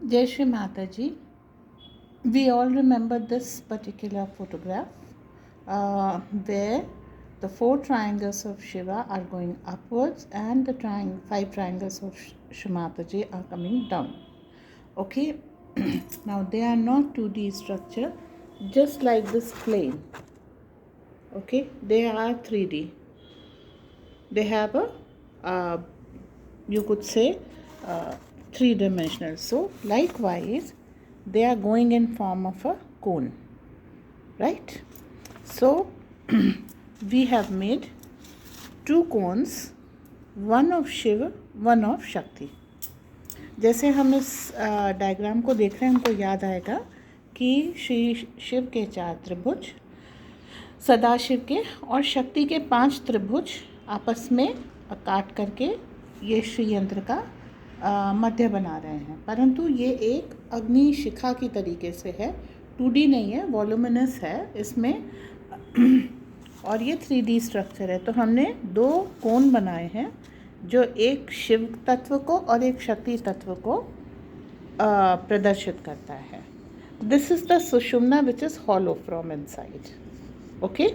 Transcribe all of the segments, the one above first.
Jai Shri Mataji. We all remember this particular photograph where the 4 triangles of Shiva are going upwards and the 5 triangles of Shri Mataji are coming down. Okay, now they are not 2D structure just like this plane. Okay, they are 3D. They have a you could say 3-dimensional. So likewise they are going in form of a cone, right? So we have made 2 cones, one of Shiva, one of Shakti. जैसे हम इस diagram को देख रहे हैं हमको याद आएगा कि श्री शिव के 4 त्रिभुज, सदाशिव के और शक्ति के 5 त्रिभुज आपस में काट करके ये श्री यंत्र का मध्य बना रहे हैं, परंतु ये एक अग्नि शिखा की तरीके से है, 2D नहीं है, वॉल्यूमिनस है इसमें और ये 3D स्ट्रक्चर है। तो हमने 2 कोण बनाए हैं जो एक शिव तत्व को और एक शक्ति तत्व को प्रदर्शित करता है। This is the Sushumna which is hollow from inside. Okay,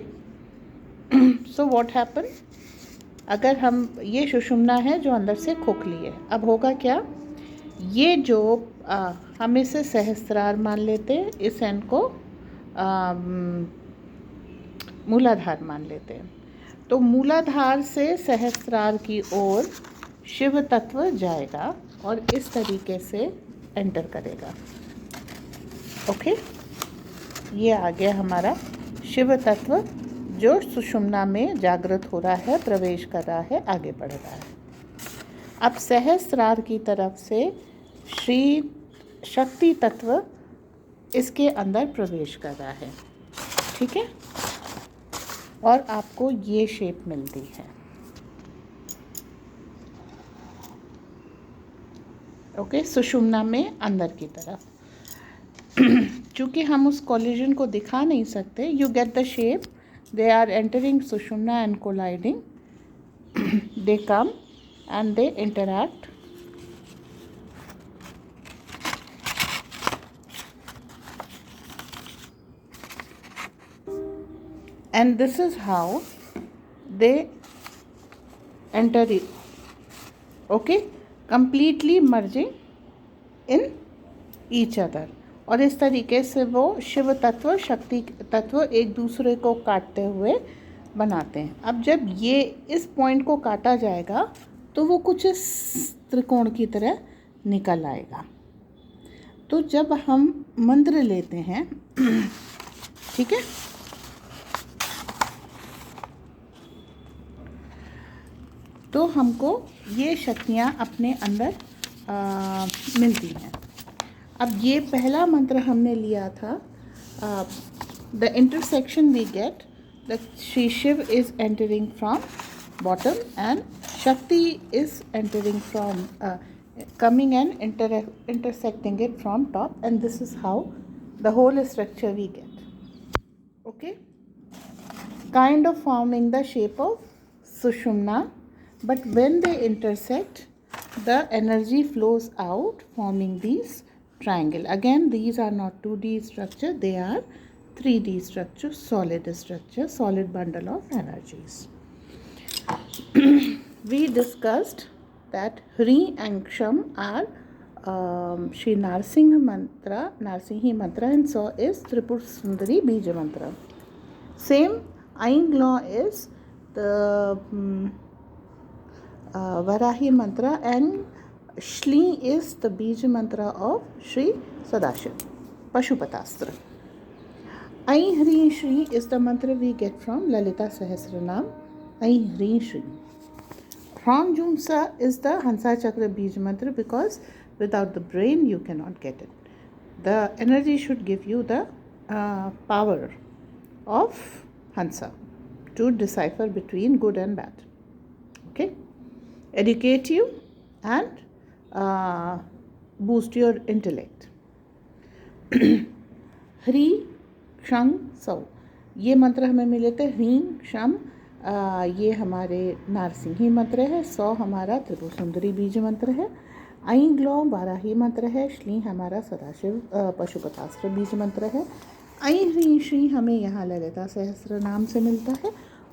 so what happen, अगर हम ये सुषुम्ना है जो अंदर से खोखली है, अब होगा क्या, ये जो हम इसे सहस्त्रार मान लेते हैं, इस एंड को मूलाधार मान लेते हैं, तो मूलाधार से सहस्त्रार की ओर शिव तत्व जाएगा और इस तरीके से एंटर करेगा। ओके, ये आ गया हमारा शिव तत्व जो सुषुम्ना में जागृत हो रहा है, प्रवेश कर रहा है, आगे बढ़ रहा है। अब सहस्त्रार की तरफ से श्री शक्ति तत्व इसके अंदर प्रवेश कर रहा है, ठीक है, और आपको ये शेप मिलती है। ओके, सुषुम्ना में अंदर की तरफ चूँकि हम उस कोलिजन को दिखा नहीं सकते, you get the shape, they are entering Sushumna and colliding, they come and they interact, and this is how they enter it. Okay, completely merging in each other, और इस तरीके से वो शिव तत्व शक्ति तत्व एक दूसरे को काटते हुए बनाते हैं। अब जब ये इस पॉइंट को काटा जाएगा तो वो कुछ इस त्रिकोण की तरह निकल आएगा। तो जब हम मंत्र लेते हैं ठीक है, तो हमको ये शक्तियाँ अपने अंदर मिलती हैं। अब ये पहला मंत्र हमने लिया था, the intersection we get the Shri Shiva is entering from bottom and Shakti is entering from coming and intersecting it from top, and this is how the whole structure we get. Okay, kind of forming the shape of Sushumna, but when they intersect the energy flows out forming these triangle. Again, these are not 2D structure, they are 3D structure, solid structure, solid bundle of energies. We discussed that Hri and Ksham are Shri Narsingh mantra, Narsinghi mantra, and so is Tripur Sundari Bija mantra. Same Ain law is the Varahi mantra, and Shli is the Bija mantra of Shri Sadashiv, Pashupatastra. Ain Hri Shri is the mantra we get from Lalita Sahasranam, Ain Hri Shri. From Jumsa is the Hansa Chakra Bija mantra, because without the brain you cannot get it. The energy should give you the power of Hansa to decipher between good and bad. Okay, educate you and boost your intellect. Hri Ksham Sau, ये मंत्र हमें मिले थे। ह्रीं क्षम ये हमारे नारसिंही मंत्र है, 100 हमारा त्रिपुर सुंदरी बीज मंत्र है, ऐं ग्लौं वाराही मंत्र है, श्ली हमारा सदाशिव पशुपतास्त्र बीज मंत्र है, ऐं ह्रीं श्री हमें यहाँ ललिता सहस्त्र नाम से मिलता है,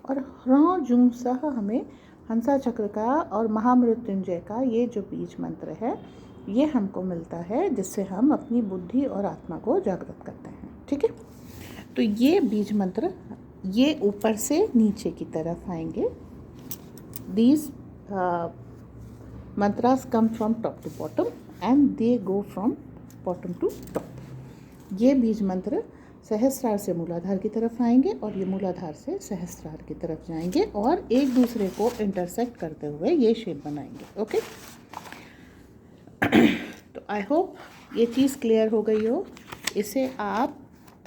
और ह्रौं जुं सह हमें हंसा चक्र का और महामृत्युंजय का ये जो बीज मंत्र है ये हमको मिलता है, जिससे हम अपनी बुद्धि और आत्मा को जागृत करते हैं। ठीक है, तो ये बीज मंत्र ये ऊपर से नीचे की तरफ आएंगे। These mantras come from top to bottom and they go from bottom to top. ये बीज मंत्र सहस्रार से मूलाधार की तरफ आएंगे और ये मूलाधार से सहस्रार की तरफ जाएंगे और एक दूसरे को इंटरसेक्ट करते हुए ये शेप बनाएंगे। ओके, तो आई होप ये चीज़ क्लियर हो गई हो। इसे आप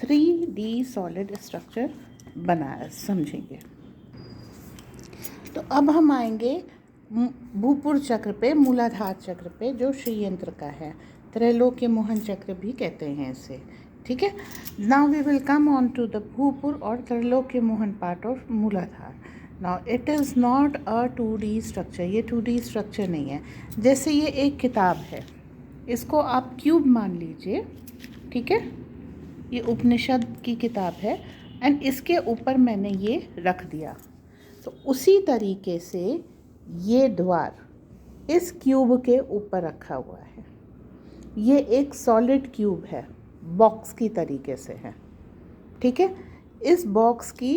3D सॉलिड स्ट्रक्चर बना समझेंगे। तो अब हम आएंगे भूपुर चक्र पे, मूलाधार चक्र पे, जो श्री यंत्र का है, त्रैलोक्य मोहन चक्र भी कहते हैं इसे। ठीक है, now we will come on to the Bhupur और Trailokya Mohan part of Muladhara. Now it is not a 2D structure, ये 2D स्ट्रक्चर नहीं है। जैसे ये एक किताब है, इसको आप क्यूब मान लीजिए। ठीक है, ये उपनिषद की किताब है एंड इसके ऊपर मैंने ये रख दिया, तो उसी तरीके से ये द्वार इस क्यूब के ऊपर रखा हुआ है। ये एक सॉलिड क्यूब है, बॉक्स की तरीके से है। ठीक है, इस बॉक्स की